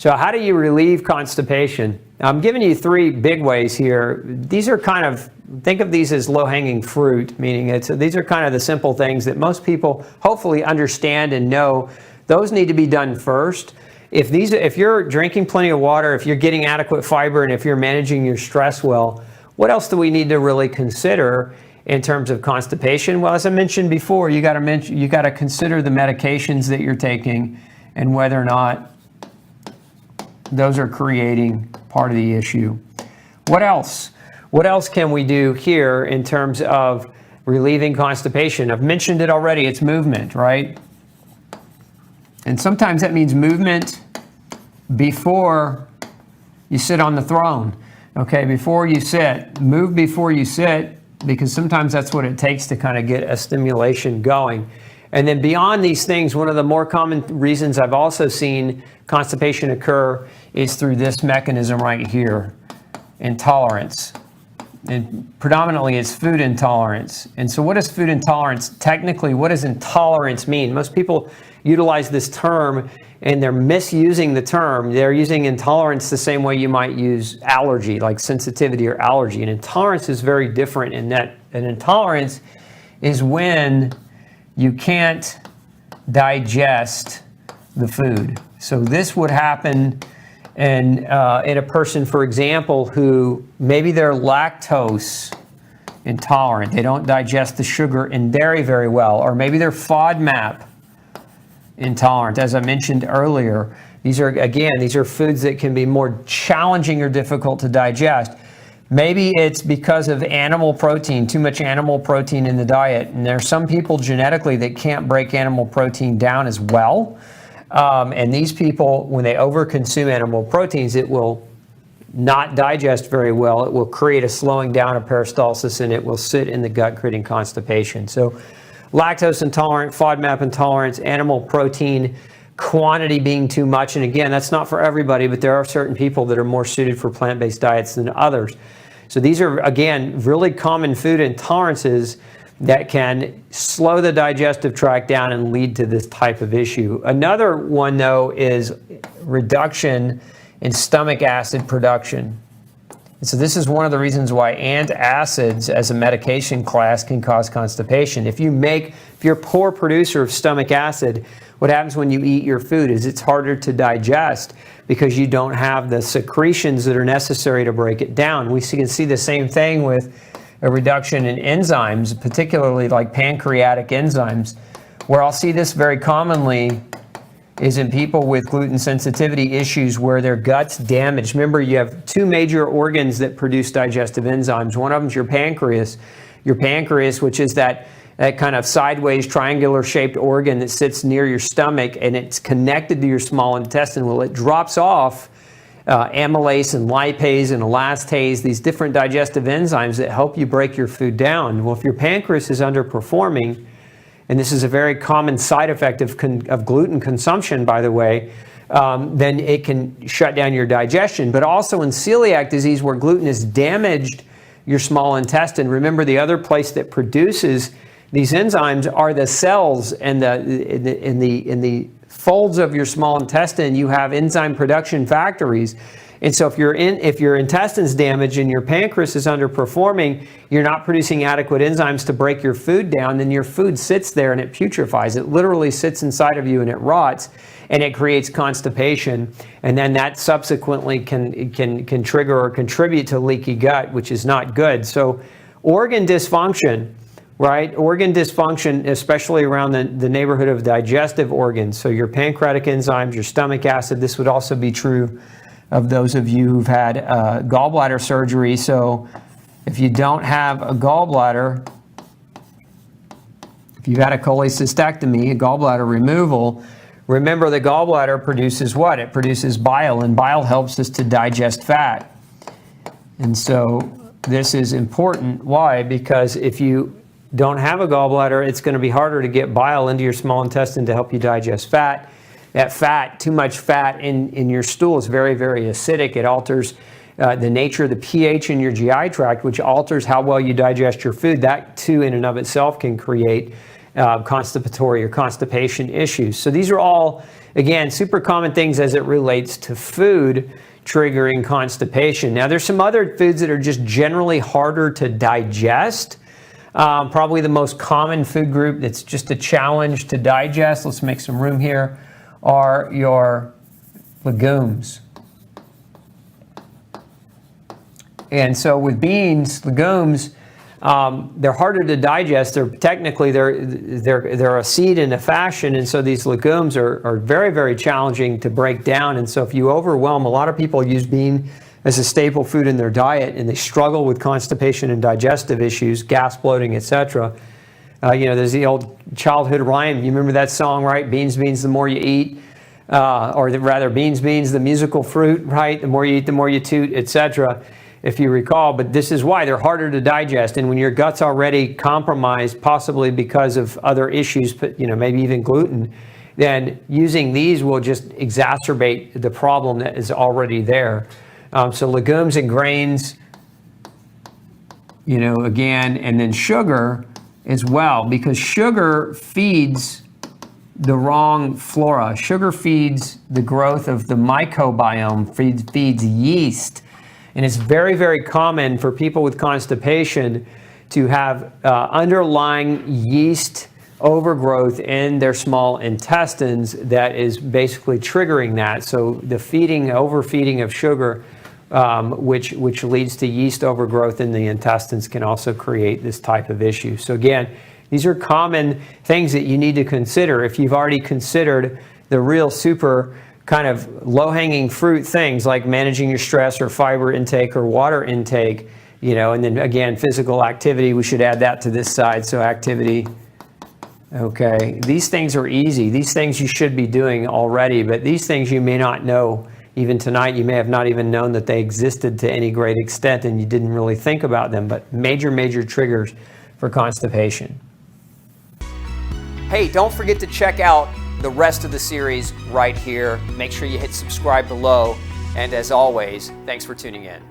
So how do you relieve constipation? I'm giving you three big ways here. These are kind of, think of these as low-hanging fruit, meaning these are kind of the simple things that most people hopefully understand and know. Those need to be done first. If you're drinking plenty of water, if you're getting adequate fiber, and if you're managing your stress well, what else do we need to really consider in terms of constipation? Well, as I mentioned before, you got to consider the medications that you're taking and whether or not those are creating part of the issue. What else? What else can we do here in terms of relieving constipation? I've mentioned it already. It's movement, right? And sometimes that means movement before you sit on the throne. Okay, before you sit, move before you sit, because sometimes that's what it takes to kind of get a stimulation going. And then beyond these things, one of the more common reasons I've also seen constipation occur is through this mechanism right here, intolerance. And predominantly it's food intolerance. And so what is food intolerance? Technically, what does intolerance mean? Most people utilize this term and they're misusing the term. They're using intolerance the same way you might use allergy, like sensitivity or allergy. And intolerance is very different in that an intolerance is when you can't digest the food. So this would happen in a person, for example, who maybe they're lactose intolerant. They don't digest the sugar in dairy very well. Or maybe they're FODMAP intolerant, as I mentioned earlier. These are foods that can be more challenging or difficult to digest. Maybe it's because of animal protein, too much animal protein in the diet. And there are some people genetically that can't break animal protein down as well. And these people, when they overconsume animal proteins, it will not digest very well. It will create a slowing down of peristalsis, and it will sit in the gut, creating constipation. So lactose intolerant, FODMAP intolerance, animal protein quantity being too much. And again, that's not for everybody, but there are certain people that are more suited for plant-based diets than others. So these are, again, really common food intolerances that can slow the digestive tract down and lead to this type of issue. Another one, though, is reduction in stomach acid production. And so this is one of the reasons why antacids as a medication class can cause constipation. If you're a poor producer of stomach acid, what happens when you eat your food is it's harder to digest because you don't have the secretions that are necessary to break it down. We can see the same thing with a reduction in enzymes, particularly like pancreatic enzymes. Where I'll see this very commonly is in people with gluten sensitivity issues where their gut's damaged. Remember, you have two major organs that produce digestive enzymes. One of them is your pancreas. Your pancreas, which is that kind of sideways triangular shaped organ that sits near your stomach, and it's connected to your small intestine. Well, it drops off amylase and lipase and elastase, these different digestive enzymes that help you break your food down. Well, if your pancreas is underperforming, and this is a very common side effect of gluten consumption, by the way, then it can shut down your digestion. But also in celiac disease, where gluten has damaged your small intestine, remember the other place that produces these enzymes are the cells, and in the folds of your small intestine, you have enzyme production factories. And so if your intestine's damaged and your pancreas is underperforming, you're not producing adequate enzymes to break your food down, then your food sits there and it putrefies. It literally sits inside of you and it rots, and it creates constipation. And then that subsequently can trigger or contribute to leaky gut, which is not good. So organ dysfunction, right? Organ dysfunction, especially around the neighborhood of digestive organs. So your pancreatic enzymes, your stomach acid. This would also be true of those of you who've had gallbladder surgery. So if you don't have a gallbladder, if you've had a cholecystectomy, a gallbladder removal, remember the gallbladder produces what? It produces bile, and bile helps us to digest fat. And so this is important. Why? Because if you don't have a gallbladder, it's going to be harder to get bile into your small intestine to help you digest fat. That fat, too much fat in your stool is very, very acidic. It alters the nature of the pH in your GI tract, which alters how well you digest your food. That too in and of itself can create constipatory or constipation issues. So these are all, again, super common things as it relates to food triggering constipation. Now, there's some other foods that are just generally harder to digest. Probably the most common food group that's just a challenge to digest, let's make some room here, are your legumes. And so with beans, legumes, they're harder to digest. They're a seed in a fashion, and so these legumes are very, very challenging to break down. And so if you overwhelm, a lot of people use bean as a staple food in their diet, and they struggle with constipation and digestive issues, gas, bloating, etc. There's the old childhood rhyme. You remember that song, right? Beans, beans, the more you eat. Beans, beans, the musical fruit, right? The more you eat, the more you toot, etc., if you recall. But this is why they're harder to digest. And when your gut's already compromised, possibly because of other issues, maybe even gluten, then using these will just exacerbate the problem that is already there. So legumes and grains, again, and then sugar as well, because sugar feeds the wrong flora. Sugar feeds the growth of the microbiome, feeds yeast. And it's very, very common for people with constipation to have underlying yeast overgrowth in their small intestines that is basically triggering that. So the overfeeding of sugar, which leads to yeast overgrowth in the intestines, can also create this type of issue. So again, these are common things that you need to consider. If you've already considered the real super kind of low-hanging fruit things like managing your stress or fiber intake or water intake, and then again, physical activity, we should add that to this side. So activity, okay. These things are easy. These things you should be doing already, but these things you may not know. Even tonight, you may have not even known that they existed to any great extent, and you didn't really think about them, but major, major triggers for constipation. Hey, don't forget to check out the rest of the series right here. Make sure you hit subscribe below. And as always, thanks for tuning in.